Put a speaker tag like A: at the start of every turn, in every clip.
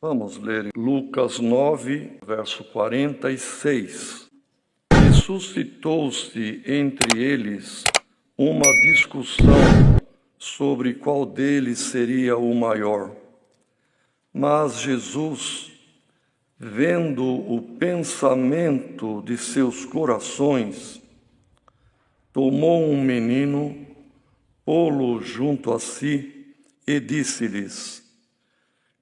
A: Vamos ler Lucas 9, verso 46. E suscitou-se entre eles uma discussão sobre qual deles seria o maior. Mas Jesus, vendo o pensamento de seus corações, tomou um menino, pô-lo junto a si e disse-lhes: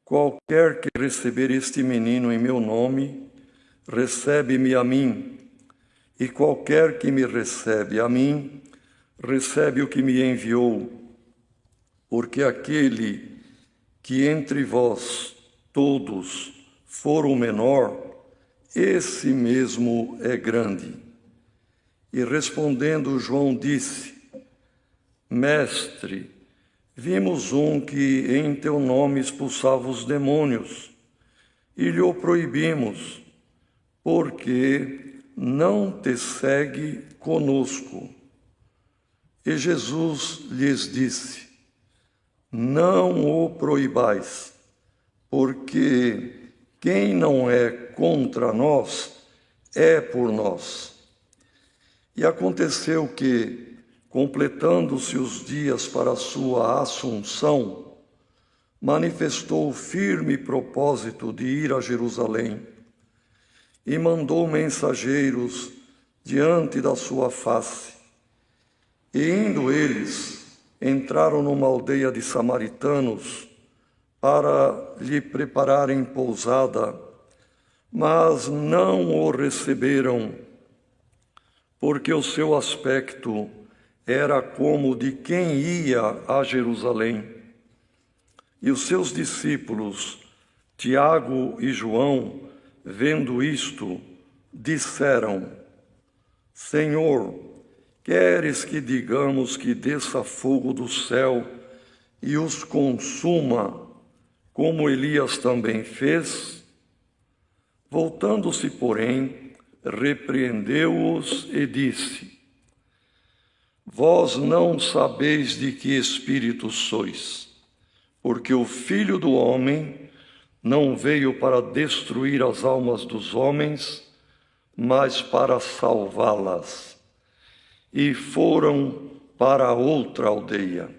A: qualquer que receber este menino em meu nome, recebe-me a mim, e qualquer que me recebe a mim, recebe o que me enviou. Porque aquele que entre vós todos for o menor, esse mesmo é grande. E respondendo João disse: Mestre, vimos um que em teu nome expulsava os demônios, e lhe o proibimos, porque não te segue conosco. E Jesus lhes disse: não o proibais, porque quem não é contra nós é por nós. E aconteceu que, completando-se os dias para a sua assunção, manifestou o firme propósito de ir a Jerusalém e mandou mensageiros diante da sua face. E indo eles, entraram numa aldeia de samaritanos para lhe prepararem pousada, mas não o receberam, porque o seu aspecto era como de quem ia a Jerusalém. E os seus discípulos, Tiago e João, vendo isto, disseram: Senhor, queres que digamos que desça fogo do céu e os consuma, como Elias também fez? Voltando-se, porém, repreendeu-os e disse: Vós não sabeis de que espírito sois, porque o Filho do Homem não veio para destruir as almas dos homens, mas para salvá-las. E foram para outra aldeia.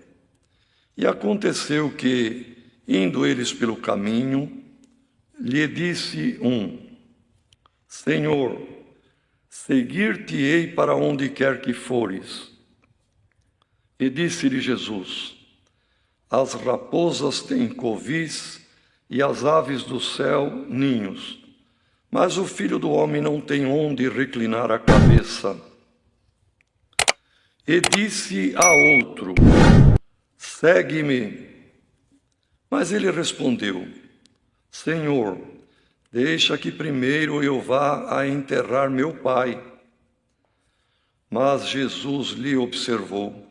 A: E aconteceu que, indo eles pelo caminho, lhe disse um: Senhor, seguir-te-ei para onde quer que fores. E disse-lhe Jesus: as raposas têm covis e as aves do céu ninhos, mas o Filho do Homem não tem onde reclinar a cabeça. E disse a outro: segue-me. Mas ele respondeu: Senhor, deixa que primeiro eu vá a enterrar meu pai. Mas Jesus lhe observou: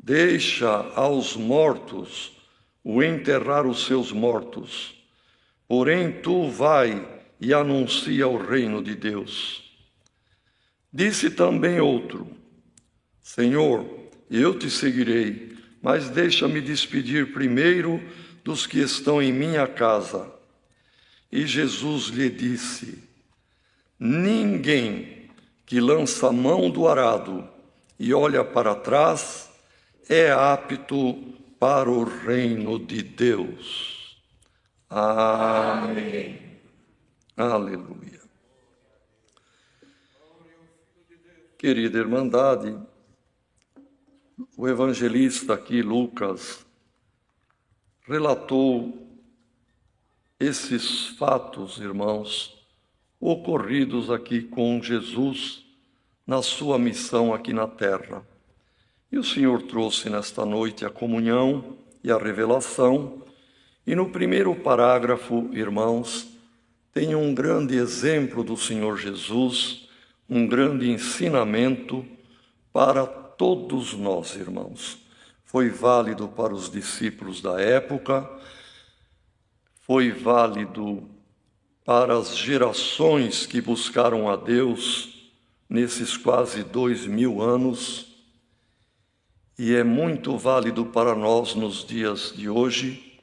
A: deixa aos mortos o enterrar os seus mortos, porém tu vai e anuncia o reino de Deus. Disse também outro: Senhor, eu te seguirei, mas deixa-me despedir primeiro dos que estão em minha casa. E Jesus lhe disse: ninguém que lança a mão do arado e olha para trás é apto para o reino de Deus. Amém. Aleluia. Querida Irmandade, o evangelista aqui, Lucas, relatou esses fatos, irmãos, ocorridos aqui com Jesus na sua missão aqui na terra. E o Senhor trouxe nesta noite a comunhão e a revelação, e no primeiro parágrafo, irmãos, tem um grande exemplo do Senhor Jesus, um grande ensinamento para todos nós, irmãos. Foi válido para os discípulos da época, foi válido para as gerações que buscaram a Deus nesses quase 2000 anos, e é muito válido para nós nos dias de hoje,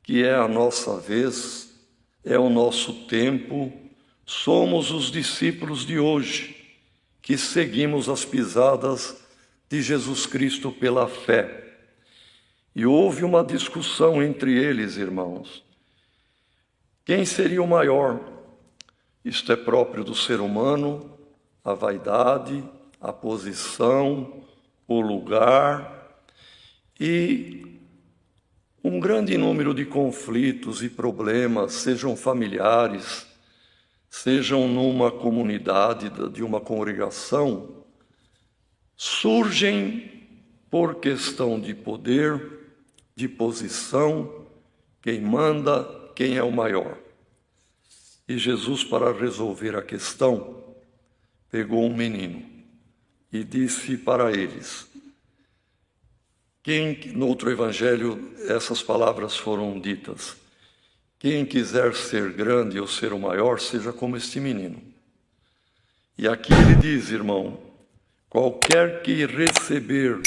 A: que é a nossa vez, é o nosso tempo, somos os discípulos de hoje, que seguimos as pisadas de Jesus Cristo pela fé. E houve uma discussão entre eles, irmãos. Quem seria o maior? Isto é próprio do ser humano, a vaidade, a posição, o lugar e um grande número de conflitos e problemas, sejam familiares, sejam numa comunidade, de uma congregação, surgem por questão de poder, de posição, quem manda, quem é o maior. E Jesus, para resolver a questão, pegou um menino e disse para eles, no outro evangelho essas palavras foram ditas, quem quiser ser grande ou ser o maior, seja como este menino. E aqui ele diz, irmão, qualquer que receber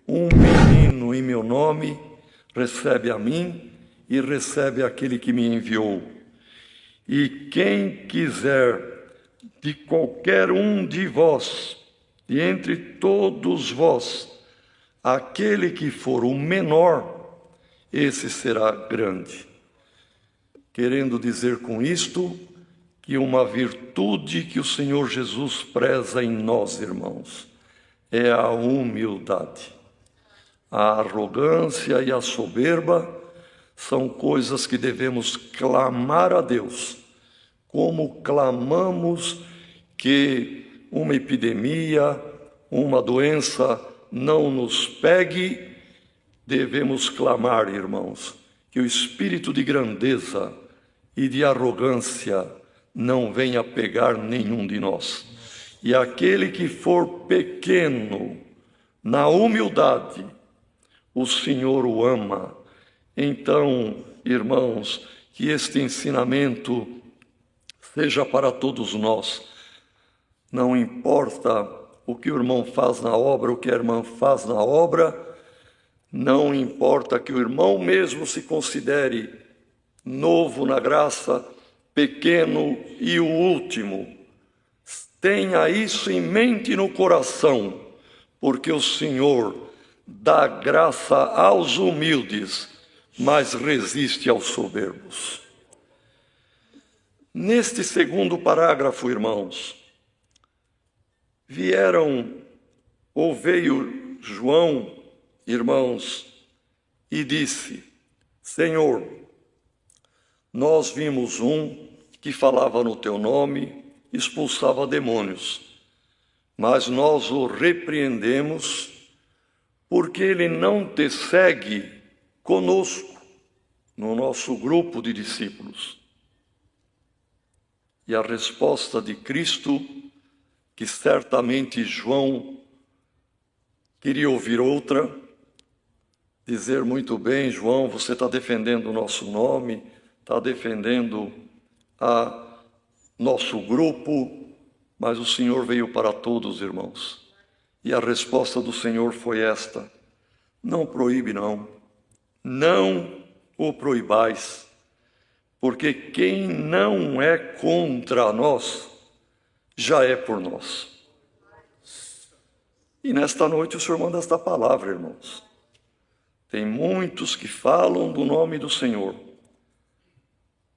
A: um menino em meu nome, recebe a mim e recebe aquele que me enviou. E quem quiser de qualquer um de vós, e entre todos vós, aquele que for o menor, esse será grande. Querendo dizer com isto que uma virtude que o Senhor Jesus preza em nós, irmãos, é a humildade. A arrogância e a soberba são coisas que devemos clamar a Deus, como clamamos que uma epidemia, uma doença não nos pegue, devemos clamar, irmãos, que o espírito de grandeza e de arrogância não venha pegar nenhum de nós. E aquele que for pequeno na humildade, o Senhor o ama. Então, irmãos, que este ensinamento seja para todos nós. Não importa o que o irmão faz na obra, o que a irmã faz na obra, não importa que o irmão mesmo se considere novo na graça, pequeno e o último. Tenha isso em mente e no coração, porque o Senhor dá graça aos humildes, mas resiste aos soberbos. Neste segundo parágrafo, irmãos, veio João, irmãos, e disse, Senhor, nós vimos um que falava no teu nome, expulsava demônios, mas nós o repreendemos porque ele não te segue conosco, no nosso grupo de discípulos. E a resposta de Cristo, que certamente João queria ouvir outra, dizer muito bem, João, você está defendendo o nosso nome, está defendendo nosso grupo, mas o Senhor veio para todos, irmãos. E a resposta do Senhor foi esta, não proíbe não o proibais, porque quem não é contra nós, já é por nós. E nesta noite o Senhor manda esta palavra, irmãos. Tem muitos que falam do nome do Senhor.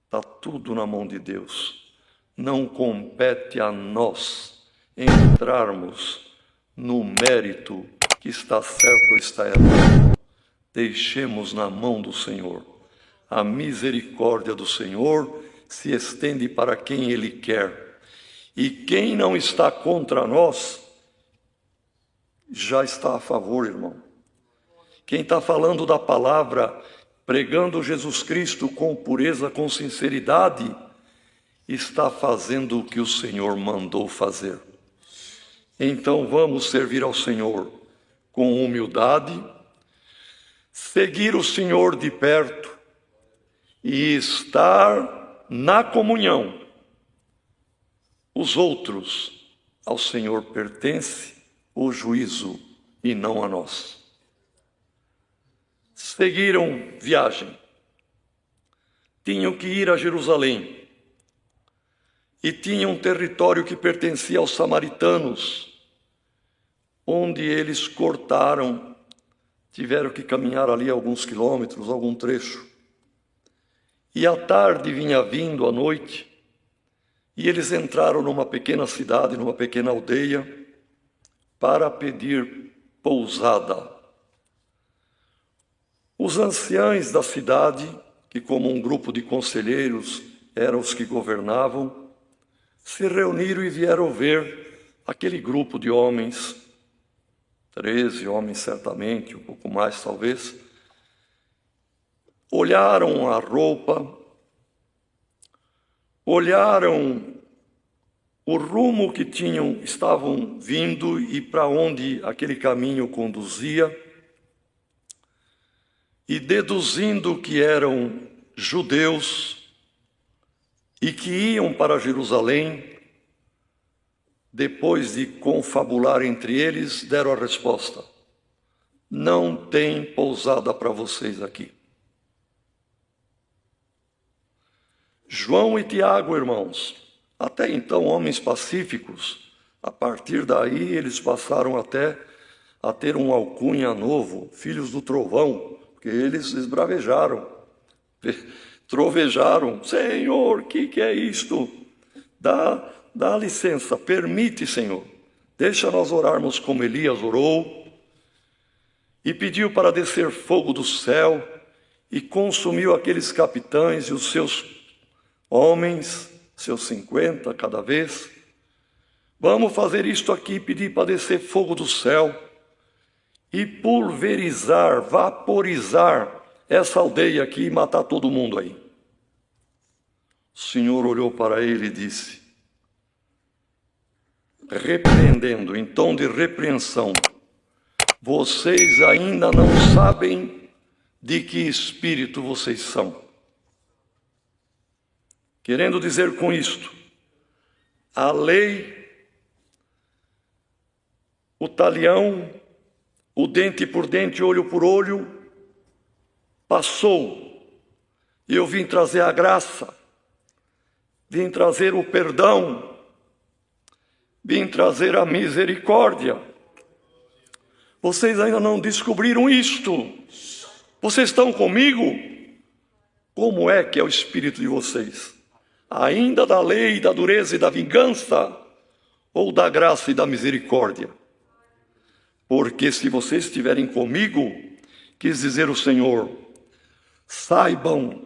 A: Está tudo na mão de Deus. Não compete a nós entrarmos no mérito que está certo ou está errado. Deixemos na mão do Senhor. A misericórdia do Senhor se estende para quem Ele quer. E quem não está contra nós, já está a favor, irmão. Quem está falando da palavra, pregando Jesus Cristo com pureza, com sinceridade, está fazendo o que o Senhor mandou fazer. Então vamos servir ao Senhor com humildade, seguir o Senhor de perto e estar na comunhão. Os outros, ao Senhor pertence o juízo e não a nós. Seguiram viagem. tinham que ir a Jerusalém. E tinha um território que pertencia aos samaritanos, onde eles cortaram, tiveram que caminhar ali alguns quilômetros, algum trecho. E à tarde vinha vindo a noite, e eles entraram numa pequena cidade, numa pequena aldeia, para pedir pousada. Os anciãos da cidade, que como um grupo de conselheiros eram os que governavam, se reuniram e vieram ver aquele grupo de homens, 13 homens certamente, um pouco mais talvez. Olharam a roupa, olharam o rumo que estavam vindo e para onde aquele caminho conduzia, e deduzindo que eram judeus e que iam para Jerusalém, depois de confabular entre eles, deram a resposta: não tem pousada para vocês aqui. João e Tiago, irmãos, até então homens pacíficos, a partir daí eles passaram até a ter um alcunha novo, filhos do trovão, porque eles esbravejaram, trovejaram: Senhor, que é isto? Dá licença, permite, Senhor, deixa nós orarmos como Elias orou, e pediu para descer fogo do céu, e consumiu aqueles capitães e os seus homens, seus 50 cada vez. Vamos fazer isto aqui, pedir para descer fogo do céu e pulverizar, vaporizar essa aldeia aqui e matar todo mundo aí. O Senhor olhou para ele e disse, repreendendo, em tom de repreensão: vocês ainda não sabem de que espírito vocês são. Querendo dizer com isto, a lei, o talião, o dente por dente, olho por olho, passou, e eu vim trazer a graça, vim trazer o perdão, vim trazer a misericórdia. Vocês ainda não descobriram isto? Vocês estão comigo? Como é que é o espírito de vocês? Ainda da lei, da dureza e da vingança, ou da graça e da misericórdia? Porque se vocês estiverem comigo, quis dizer o Senhor, saibam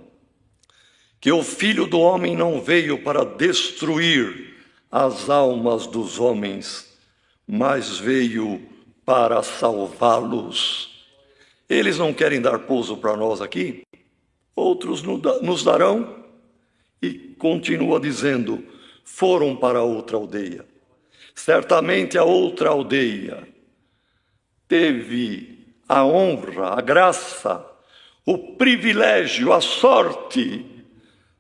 A: que o Filho do Homem não veio para destruir as almas dos homens, mas veio para salvá-los. Eles não querem dar pouso para nós aqui? Outros nos darão. E continua dizendo, foram para outra aldeia. Certamente a outra aldeia teve a honra, a graça, o privilégio, a sorte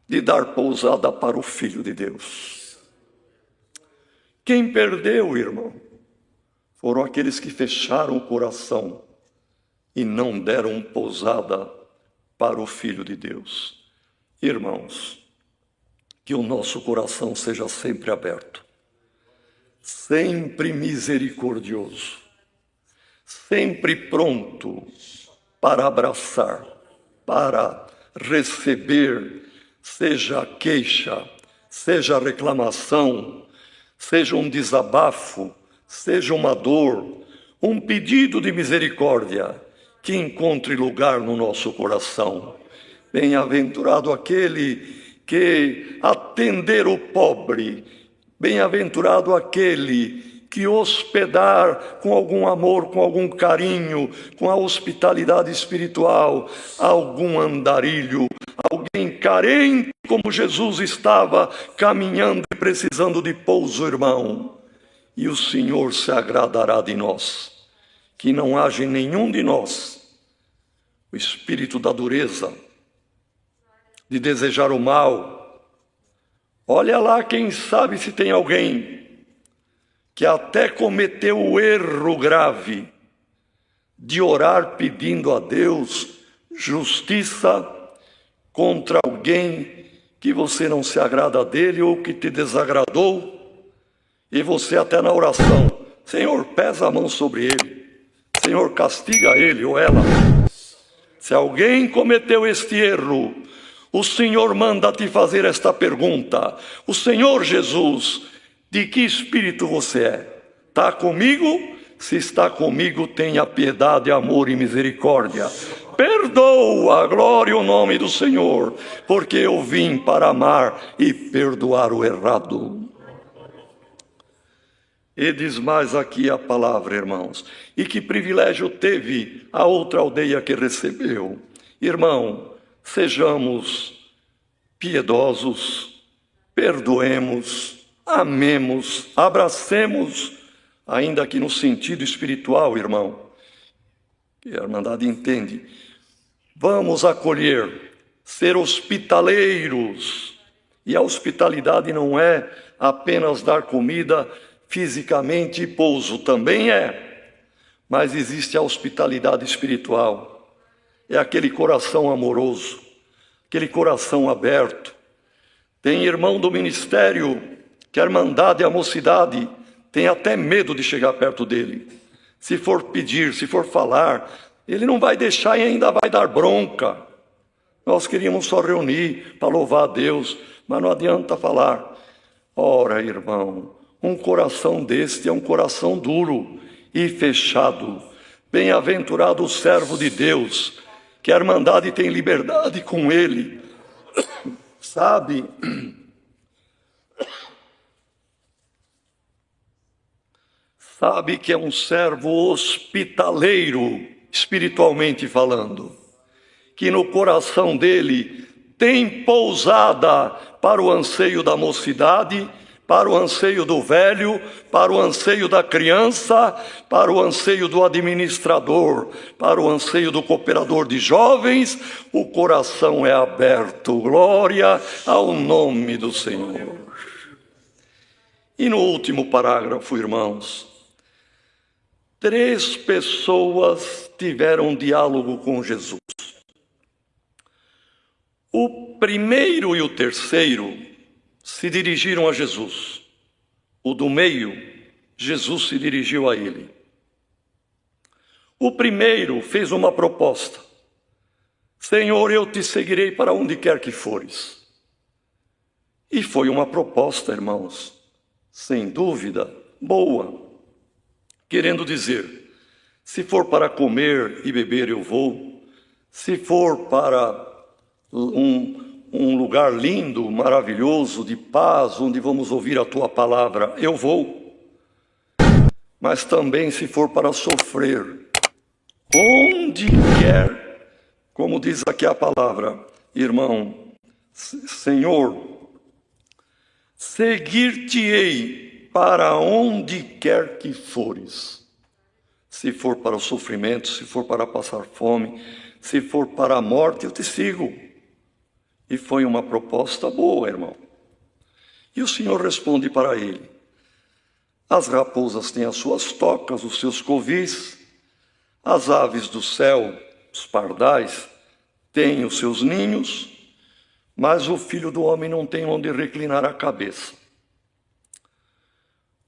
A: de dar pousada para o Filho de Deus. Quem perdeu, irmão, foram aqueles que fecharam o coração e não deram pousada para o Filho de Deus. Irmãos, que o nosso coração seja sempre aberto, sempre misericordioso, sempre pronto para abraçar, para receber, seja queixa, seja reclamação, seja um desabafo, seja uma dor, um pedido de misericórdia, que encontre lugar no nosso coração. Bem-aventurado aquele que atender o pobre, bem-aventurado aquele que hospedar com algum amor, com algum carinho, com a hospitalidade espiritual, algum andarilho, alguém carente como Jesus estava, caminhando e precisando de pouso, irmão. E o Senhor se agradará de nós, que não haja em nenhum de nós o espírito da dureza, de desejar o mal. Olha lá, quem sabe se tem alguém que até cometeu o erro grave de orar pedindo a Deus justiça, contra alguém que você não se agrada dele ou que te desagradou, e você até na oração, Senhor, pesa a mão sobre ele, Senhor, castiga ele ou ela. Se alguém cometeu este erro, o Senhor manda te fazer esta pergunta: o Senhor Jesus, de que espírito você é? Está comigo? Se está comigo, tenha piedade, amor e misericórdia. Perdoa, glória ao nome do Senhor, porque eu vim para amar e perdoar o errado. E diz mais aqui a palavra, irmãos. E que privilégio teve a outra aldeia que recebeu. Irmão, sejamos piedosos, perdoemos, amemos, abracemos, ainda que no sentido espiritual, irmão, que a Irmandade entende. Vamos acolher, ser hospitaleiros. E a hospitalidade não é apenas dar comida fisicamente e pouso, também é. Mas existe a hospitalidade espiritual. É aquele coração amoroso, aquele coração aberto. Tem irmão do ministério que a Irmandade e a mocidade tem até medo de chegar perto dele. Se for pedir, se for falar, ele não vai deixar e ainda vai dar bronca. Nós queríamos só reunir para louvar a Deus, mas não adianta falar. Ora, irmão, um coração deste é um coração duro e fechado. Bem-aventurado o servo de Deus, que a Irmandade tem liberdade com ele. Sabe que é um servo hospitaleiro, espiritualmente falando, que no coração dele tem pousada para o anseio da mocidade, para o anseio do velho, para o anseio da criança, para o anseio do administrador, para o anseio do cooperador de jovens. O coração é aberto, glória ao nome do Senhor. E no último parágrafo, irmãos, 3 pessoas tiveram um diálogo com Jesus. O primeiro e o terceiro se dirigiram a Jesus. O do meio, Jesus se dirigiu a ele. O primeiro fez uma proposta: Senhor, eu te seguirei para onde quer que fores. E foi uma proposta, irmãos, sem dúvida, boa. Querendo dizer, se for para comer e beber, eu vou. Se for para um lugar lindo, maravilhoso, de paz, onde vamos ouvir a tua palavra, eu vou. Mas também se for para sofrer, onde quer, como diz aqui a palavra, irmão, Senhor, seguir-te-ei para onde quer que fores. Se for para o sofrimento, se for para passar fome, se for para a morte, eu te sigo. E foi uma proposta boa, irmão. E o Senhor responde para ele: as raposas têm as suas tocas, os seus covis, as aves do céu, os pardais, têm os seus ninhos, mas o Filho do Homem não tem onde reclinar a cabeça.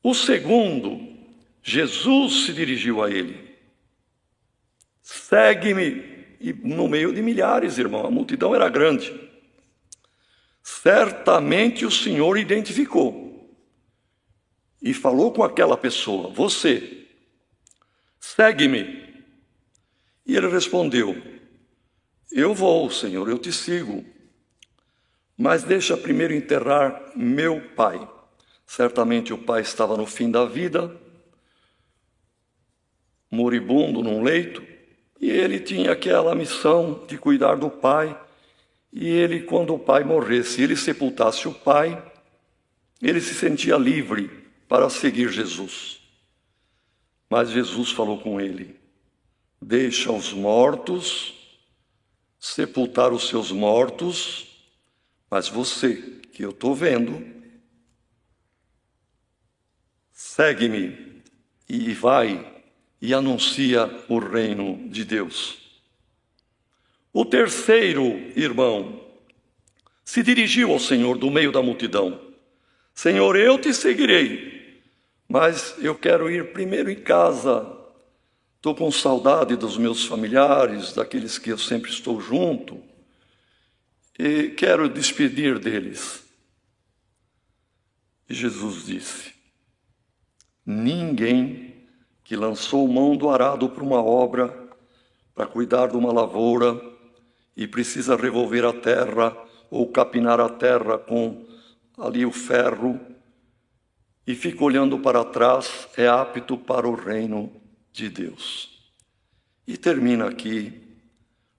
A: O segundo, Jesus se dirigiu a ele: segue-me. E no meio de milhares, irmão, a multidão era grande. Certamente o Senhor identificou e falou com aquela pessoa: você, segue-me. E ele respondeu: eu vou, Senhor, eu te sigo, mas deixa primeiro enterrar meu pai. Certamente o pai estava no fim da vida, moribundo num leito, e ele tinha aquela missão de cuidar do pai. E ele, quando o pai morresse, ele sepultasse o pai, ele se sentia livre para seguir Jesus. Mas Jesus falou com ele: deixa os mortos sepultar os seus mortos, mas você, que eu estou vendo, segue-me e vai e anuncia o reino de Deus. O terceiro, irmão, se dirigiu ao Senhor do meio da multidão: Senhor, eu te seguirei, mas eu quero ir primeiro em casa. Estou com saudade dos meus familiares, daqueles que eu sempre estou junto, e quero despedir deles. E Jesus disse: ninguém que lançou mão do arado para uma obra, para cuidar de uma lavoura, e precisa revolver a terra ou capinar a terra com ali o ferro, e fica olhando para trás, é apto para o reino de Deus. E termina aqui,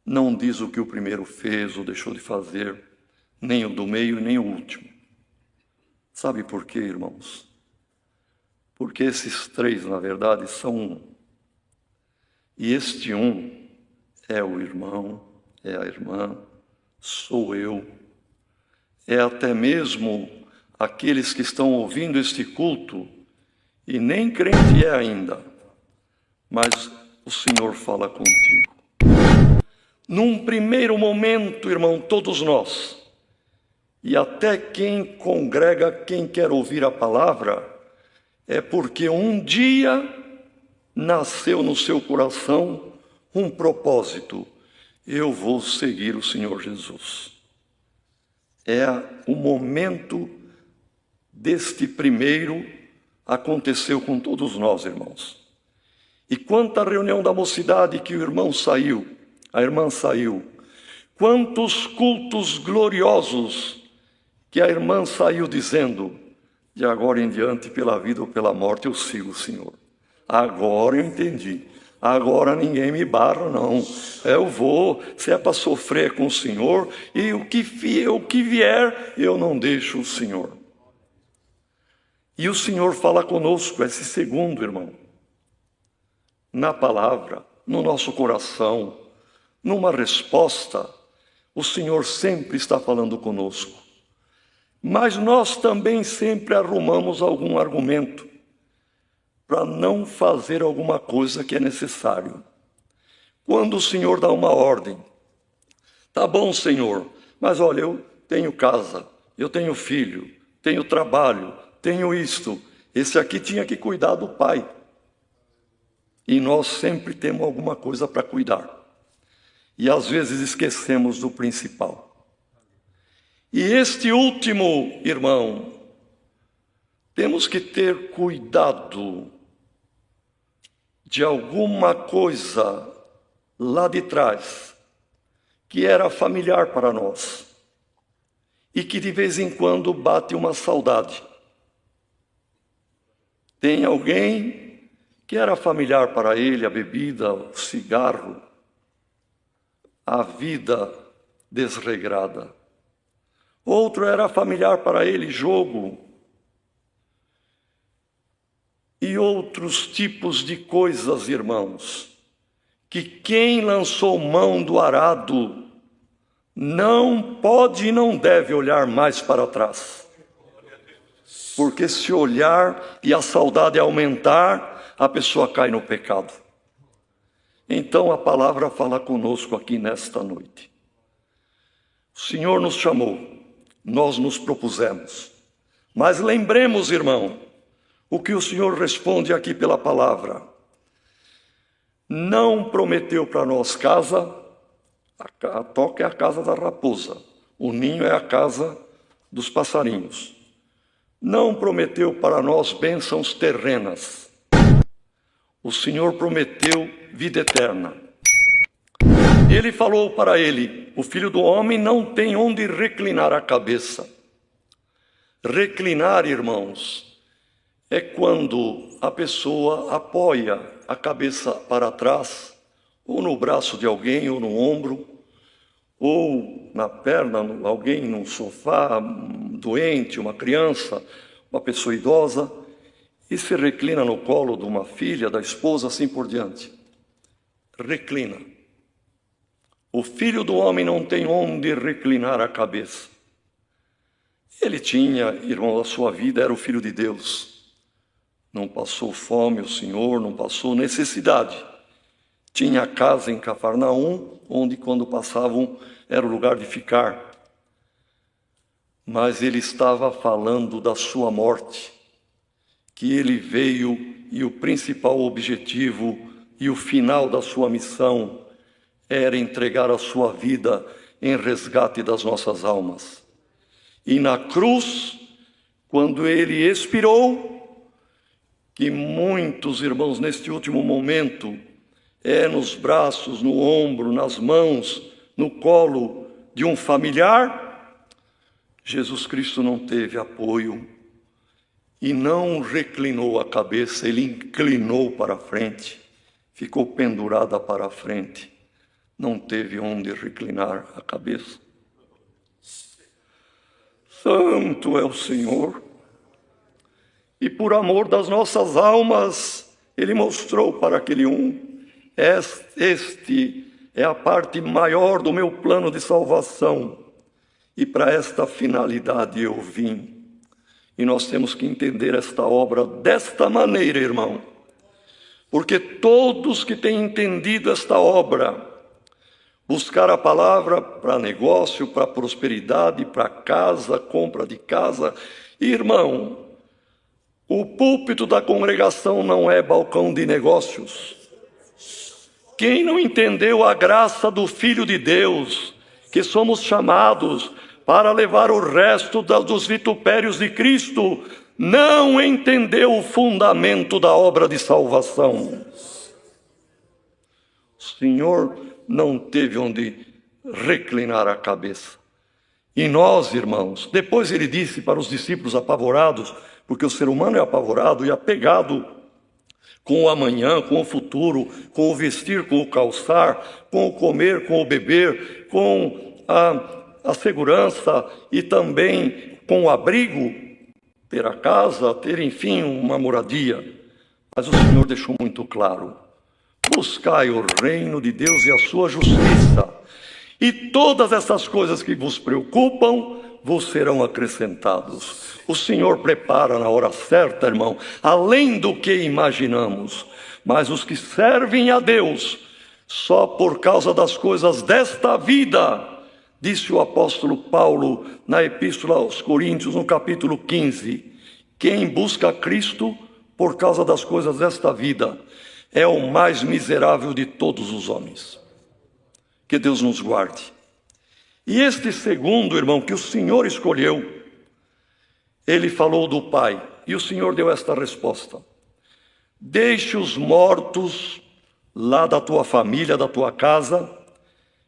A: não diz o que o primeiro fez ou deixou de fazer, nem o do meio, nem o último. Sabe por quê, irmãos? Porque esses três, na verdade, são um. E este um é o irmão, é a irmã, sou eu. É até mesmo aqueles que estão ouvindo este culto e nem crente é ainda, mas o Senhor fala contigo. Num primeiro momento, irmão, todos nós, e até quem congrega, quem quer ouvir a palavra, é porque um dia nasceu no seu coração um propósito: eu vou seguir o Senhor Jesus. É o momento deste primeiro, aconteceu com todos nós, irmãos. E quanta reunião da mocidade que o irmão saiu, a irmã saiu, quantos cultos gloriosos que a irmã saiu dizendo: de agora em diante, pela vida ou pela morte, eu sigo o Senhor. Agora eu entendi. Agora ninguém me barra, não. Eu vou, se é para sofrer com o Senhor, e o que vier, eu não deixo o Senhor. E o Senhor fala conosco, esse segundo, irmão, na palavra, no nosso coração, numa resposta. O Senhor sempre está falando conosco. Mas nós também sempre arrumamos algum argumento para não fazer alguma coisa que é necessário. Quando o Senhor dá uma ordem: tá bom, Senhor, mas olha, eu tenho casa, eu tenho filho, tenho trabalho, tenho isto. Esse aqui tinha que cuidar do pai. E nós sempre temos alguma coisa para cuidar. E às vezes esquecemos do principal. E este último, irmão, temos que ter cuidado de alguma coisa lá de trás que era familiar para nós e que de vez em quando bate uma saudade. Tem alguém que era familiar para ele a bebida, o cigarro, a vida desregrada. Outro era familiar para ele jogo e outros tipos de coisas, irmãos, que quem lançou mão do arado não pode e não deve olhar mais para trás. Porque se olhar e a saudade aumentar, a pessoa cai no pecado. Então a palavra fala conosco aqui nesta noite. O Senhor nos chamou, nós nos propusemos. Mas lembremos, irmão, o que o Senhor responde aqui pela palavra. Não prometeu para nós casa, a toca é a casa da raposa, o ninho é a casa dos passarinhos. Não prometeu para nós bênçãos terrenas. O Senhor prometeu vida eterna. Ele falou para ele: o Filho do Homem não tem onde reclinar a cabeça. Reclinar, irmãos, é quando a pessoa apoia a cabeça para trás, ou no braço de alguém, ou no ombro, ou na perna, alguém num sofá, doente, uma criança, uma pessoa idosa, e se reclina no colo de uma filha, da esposa, assim por diante. Reclina. O Filho do Homem não tem onde reclinar a cabeça. Ele tinha, irmão, a sua vida era o Filho de Deus. Não passou fome o Senhor, não passou necessidade. Tinha casa em Cafarnaum, onde quando passavam era o lugar de ficar. mas ele estava falando da sua morte, que ele veio e o principal objetivo e o final da sua missão era entregar a sua vida em resgate das nossas almas. E na cruz, quando ele expirou, que muitos irmãos neste último momento, nos braços, no ombro, nas mãos, no colo de um familiar, Jesus Cristo não teve apoio e não reclinou a cabeça, ele inclinou para a frente, ficou pendurada para a frente, não teve onde reclinar a cabeça. Santo é o Senhor, e por amor das nossas almas, ele mostrou para aquele este é a parte maior do meu plano de salvação, e para esta finalidade eu vim. E nós temos que entender esta obra desta maneira, irmão, porque todos que têm entendido esta obra, buscar a palavra para negócio, para prosperidade, para casa, compra de casa, irmão, o púlpito da congregação não é balcão de negócios. Quem não entendeu a graça do Filho de Deus, que somos chamados para levar o resto dos vitupérios de Cristo, não entendeu o fundamento da obra de salvação. O Senhor não teve onde reclinar a cabeça. E nós, irmãos, depois ele disse para os discípulos apavorados, porque o ser humano é apavorado e apegado com o amanhã, com o futuro, com o vestir, com o calçar, com o comer, com o beber, com a segurança e também com o abrigo, ter a casa, ter, enfim, uma moradia. Mas o Senhor deixou muito claro: buscai o reino de Deus e a sua justiça, e todas essas coisas que vos preocupam vos serão acrescentados. O Senhor prepara na hora certa, irmão, além do que imaginamos. Mas os que servem a Deus só por causa das coisas desta vida, disse o apóstolo Paulo na Epístola aos Coríntios, no capítulo 15, quem busca Cristo por causa das coisas desta vida é o mais miserável de todos os homens. Que Deus nos guarde. E este segundo, irmão, que o Senhor escolheu, ele falou do Pai, e o Senhor deu esta resposta: deixe os mortos lá da tua família, da tua casa,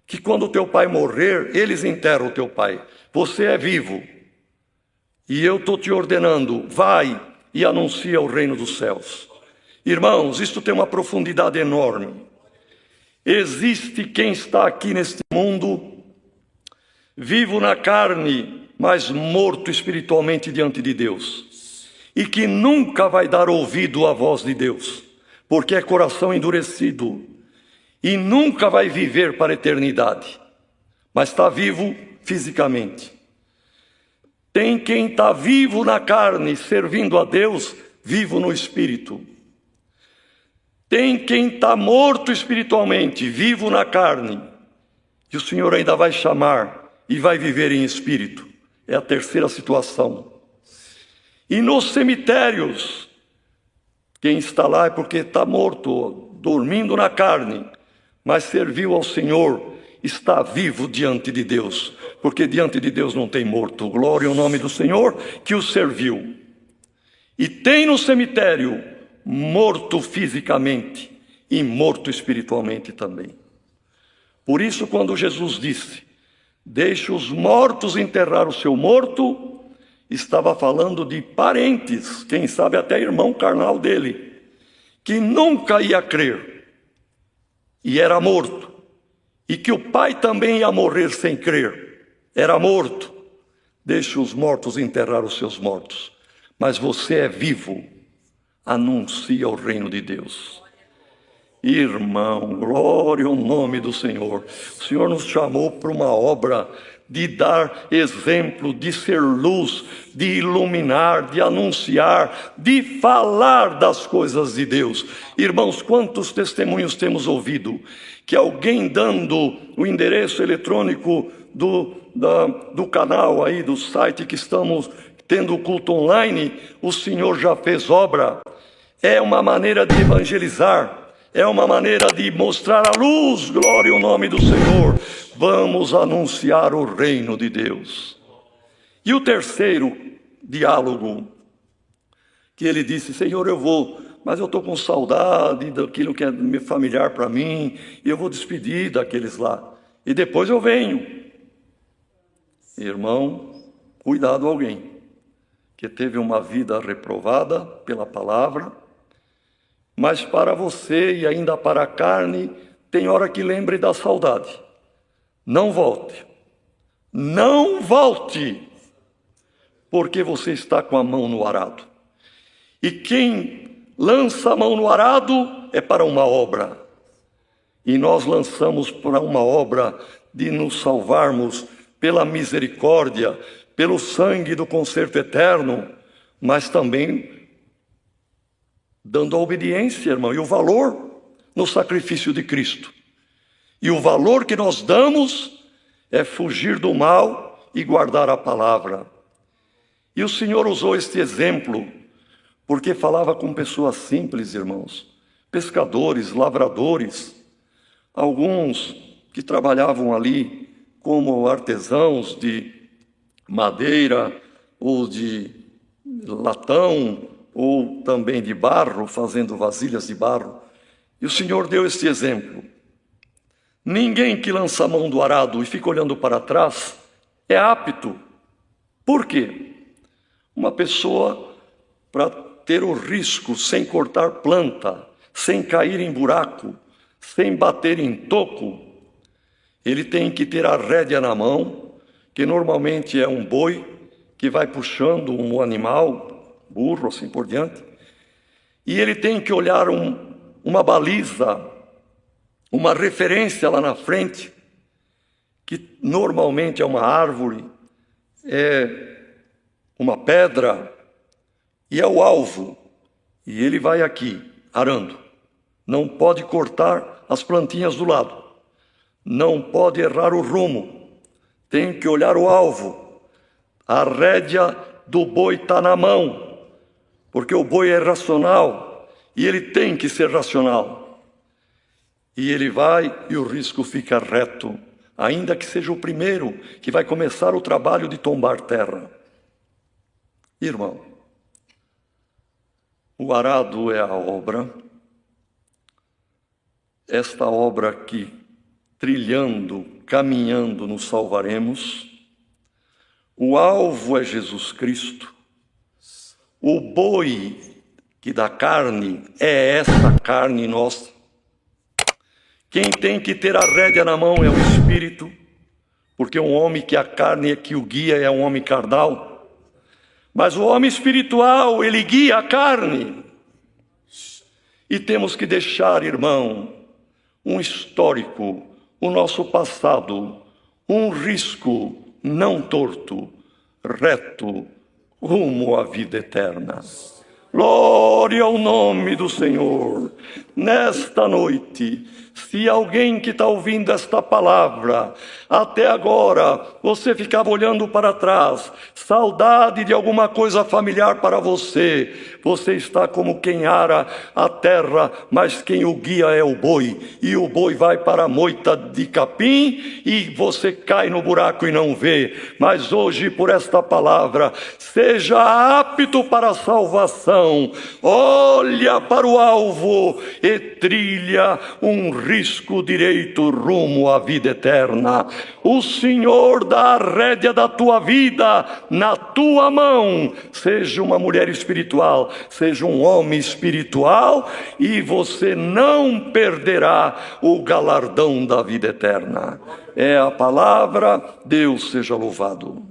A: que quando o teu pai morrer, eles enterram o teu pai. Você é vivo, e eu estou te ordenando, vai e anuncia o reino dos céus. Irmãos, isto tem uma profundidade enorme. Existe quem está aqui neste mundo, vivo na carne, mas morto espiritualmente diante de Deus, e que nunca vai dar ouvido à voz de Deus, porque é coração endurecido, e nunca vai viver para a eternidade, mas está vivo fisicamente. Tem quem está vivo na carne, servindo a Deus, vivo no espírito. Tem quem está morto espiritualmente, vivo na carne, e o Senhor ainda vai chamar e vai viver em espírito. É a terceira situação. E nos cemitérios, quem está lá é porque está morto, dormindo na carne, mas serviu ao Senhor, está vivo diante de Deus, porque diante de Deus não tem morto. Glória ao nome do Senhor que o serviu. E tem no cemitério morto fisicamente e morto espiritualmente também. Por isso, quando Jesus disse: deixe os mortos enterrar o seu morto, estava falando de parentes, quem sabe até irmão carnal dele, que nunca ia crer, e era morto, e que o pai também ia morrer sem crer, era morto. Deixe os mortos enterrar os seus mortos, mas você é vivo, anuncia o reino de Deus. Irmão, glória ao nome do Senhor. O Senhor nos chamou para uma obra de dar exemplo, de ser luz, de iluminar, de anunciar, de falar das coisas de Deus. Irmãos, quantos testemunhos temos ouvido que alguém dando o endereço eletrônico do canal aí, do site que estamos tendo o culto online, o Senhor já fez obra. É uma maneira de evangelizar, é uma maneira de mostrar a luz, glória ao nome do Senhor. Vamos anunciar o reino de Deus. E o terceiro diálogo, que ele disse: Senhor, eu vou, mas eu estou com saudade daquilo que é familiar para mim, e eu vou despedir daqueles lá, e depois eu venho. Irmão, cuidado alguém que teve uma vida reprovada pela palavra, mas para você e ainda para a carne, tem hora que lembre da saudade. Não volte, não volte, porque você está com a mão no arado. E quem lança a mão no arado é para uma obra. E nós lançamos para uma obra de nos salvarmos pela misericórdia, pelo sangue do conserto eterno, mas também dando a obediência, irmão, e o valor no sacrifício de Cristo. E o valor que nós damos é fugir do mal e guardar a palavra. E o Senhor usou este exemplo, porque falava com pessoas simples, irmãos, pescadores, lavradores, alguns que trabalhavam ali como artesãos de madeira ou de latão ou também de barro, fazendo vasilhas de barro. E o Senhor deu este exemplo. Ninguém que lança a mão do arado e fica olhando para trás é apto. Por quê? Uma pessoa, para ter o risco sem cortar planta, sem cair em buraco, sem bater em toco, ele tem que ter a rédea na mão, que normalmente é um boi que vai puxando um animal, burro, assim por diante, e ele tem que olhar uma baliza, uma referência lá na frente, que normalmente é uma árvore, é uma pedra, e é o alvo, e ele vai aqui, arando. Não pode cortar as plantinhas do lado, não pode errar o rumo, tem que olhar o alvo. A rédea do boi está na mão, porque o boi é racional, e ele tem que ser racional. E ele vai e o risco fica reto, ainda que seja o primeiro que vai começar o trabalho de tombar terra. Irmão, o arado é a obra, esta obra que, trilhando, caminhando, nos salvaremos. O alvo é Jesus Cristo. O boi que dá carne é essa carne nossa. Quem tem que ter a rédea na mão é o Espírito, porque um homem que a carne é que o guia é um homem carnal. Mas o homem espiritual, ele guia a carne. E temos que deixar, irmão, um histórico, o nosso passado, um risco não torto, reto, rumo à vida eterna. Glória ao nome do Senhor. Nesta noite, se alguém que está ouvindo esta palavra, até agora, você ficava olhando para trás, saudade de alguma coisa familiar para você, você está como quem ara a terra, mas quem o guia é o boi, e o boi vai para a moita de capim, e você cai no buraco e não vê. Mas hoje, por esta palavra, seja apto para a salvação, olha para o alvo e trilha um risco direito rumo à vida eterna. O Senhor dá a rédea da tua vida na tua mão. Seja uma mulher espiritual, seja um homem espiritual, e você não perderá o galardão da vida eterna. É a palavra. Deus seja louvado.